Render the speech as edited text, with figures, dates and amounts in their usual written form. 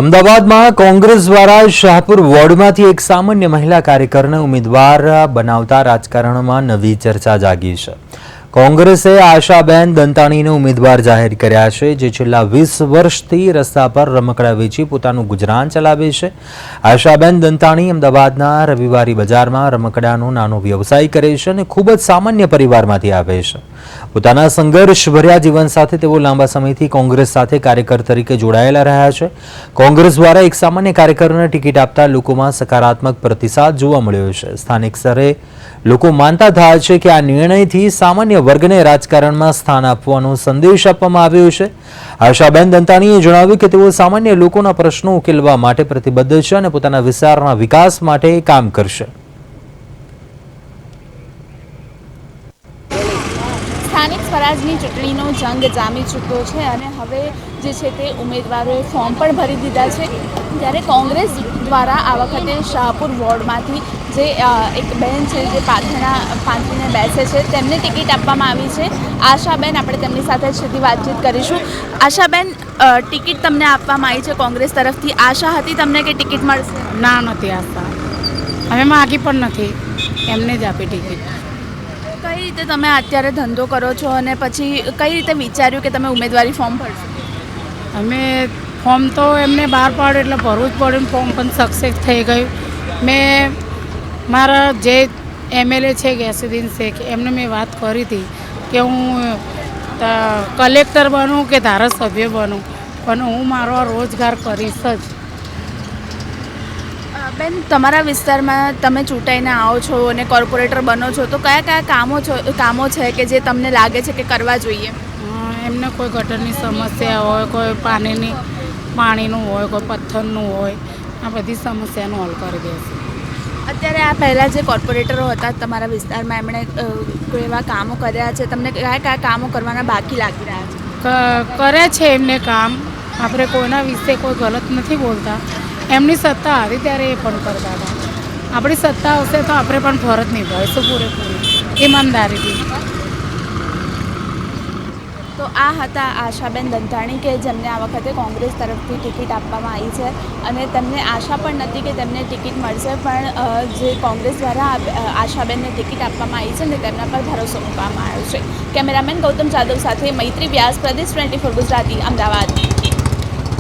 અમદાવાદમાં કોંગ્રેસ દ્વારા શાહપુર વોર્ડમાંથી એક સામાન્ય મહિલા કાર્યકરને ઉમેદવાર બનાવતા રાજકારણમાં નવી ચર્ચા જાગી છે। કોંગ્રેસે આશાબેન દંતાણીને ઉમેદવાર જાહેર કર્યા છે, જે છેલ્લા 20 વર્ષથી રસ્તા પર રમકડા વેચી પોતાનું ગુજરાન ચલાવે છે। આશાબેન દંતાણી અમદાવાદના રવિવારી બજારમાં રમકડાનો નાનો વ્યવસાય કરે છે અને ખૂબ જ સામાન્ય પરિવારમાંથી આવે છે। પોતાના સંઘર્ષભર્યા જીવન સાથે તેઓ લાંબા સમયથી કોંગ્રેસ સાથે કાર્યકર તરીકે જોડાયેલા રહ્યા છે। કોંગ્રેસ દ્વારા એક સામાન્ય કાર્યકરને ટિકિટ આપતા લોકોમાં સકારાત્મક પ્રતિસાદ જોવા મળ્યો છે। સ્થાનિક સ્તરે લોકો માનતા થાય છે કે આ નિર્ણયથી સામાન્ય વર્ગને રાજકારણમાં સ્થાન આપવાનો સંદેશ આપવામાં આવ્યો છે। આશાબેન દંતાણીએ જણાવ્યું કે તેઓ સામાન્ય લોકોના પ્રશ્નો ઉકેલવા માટે પ્રતિબદ્ધ છે અને પોતાના વિસ્તારના વિકાસ માટે કામ કરશે। સ્થાનિક સ્વરાજની ચૂંટણીનો જંગ જામી ચૂક્યો છે અને હવે જે છે તે ઉમેદવારોએ ફોર્મ પણ ભરી દીધા છે। ત્યારે કોંગ્રેસ દ્વારા આ વખતે શાહપુર વોર્ડમાંથી જે એક બહેન છે જે પાંથરીને બેસે છે તેમને ટિકિટ આપવામાં આવી છે। આશાબેન, આપણે તેમની સાથે સીધી વાતચીત કરીશું। આશાબેન, ટિકિટ તમને આપવામાં આવી છે કોંગ્રેસ તરફથી, આશા હતી તમને કે ટિકિટ મળશે? ના, નથી આશા, અમે માગી પણ નથી, એમને જ આપી ટિકિટ। કઈ રીતે તમે અત્યારે ધંધો કરો છો અને પછી કઈ રીતે વિચાર્યું કે તમે ઉમેદવારી ફોર્મ ભરશો? અમે ફોર્મ તો એમને બહાર પાડ્યું એટલે ભરવું જ પડ્યું, ફોર્મ પણ સક્સેસ થઈ ગયું। મેં મારા જે એમએલએ છે ગયાસુદ્દીન શેખ, એમને મેં વાત કરી હતી કે હું કલેક્ટર બનું કે ધારાસભ્ય બનું, પણ હું મારો રોજગાર કરીશ જ। બેન, તમારા વિસ્તારમાં તમે ચૂંટાઈને આવો છો અને કોર્પોરેટર બનો છો, તો કયા કયા કામો છે કે જે તમને લાગે છે કે કરવા જોઈએ? એમને કોઈ ગટરની સમસ્યા હોય, કોઈ પાણીનું હોય, કોઈ પથ્થરનું હોય, આ બધી સમસ્યાનો હલ કરી દેશે। અત્યારે આ પહેલાં જે કોર્પોરેટરો હતા તમારા વિસ્તારમાં, એમણે કોઈ એવા કામો કર્યા છે? તમને કયા કયા કામો કરવાના બાકી લાગી રહ્યા છે? કરે છે એમને કામ, આપણે કોઈના વિશે કોઈ ગલત નથી બોલતા। એમની સત્તા હતી ત્યારે એ પણ કરતા હતા, આપણી સત્તા હશે તો આપણે પણ ફરજ નિભાવીશું પૂરેપૂરી ઈમાનદારીથી। તો આ હતા આશાબેન દંતાણી કે જેમને આ વખતે કોંગ્રેસ તરફથી ટિકિટ આપવામાં આવી છે અને તેમને આશા પણ નથી કે તેમને ટિકિટ મળશે, પણ જે કોંગ્રેસ દ્વારા આશાબેનને ટિકિટ આપવામાં આવી છે ને તેમના પર ભરોસો મૂકવામાં આવ્યો છે। કેમેરામેન ગૌતમ જાદવ સાથે મૈત્રી વ્યાસ, પ્રદેશ 24 ગુજરાતી, અમદાવાદ।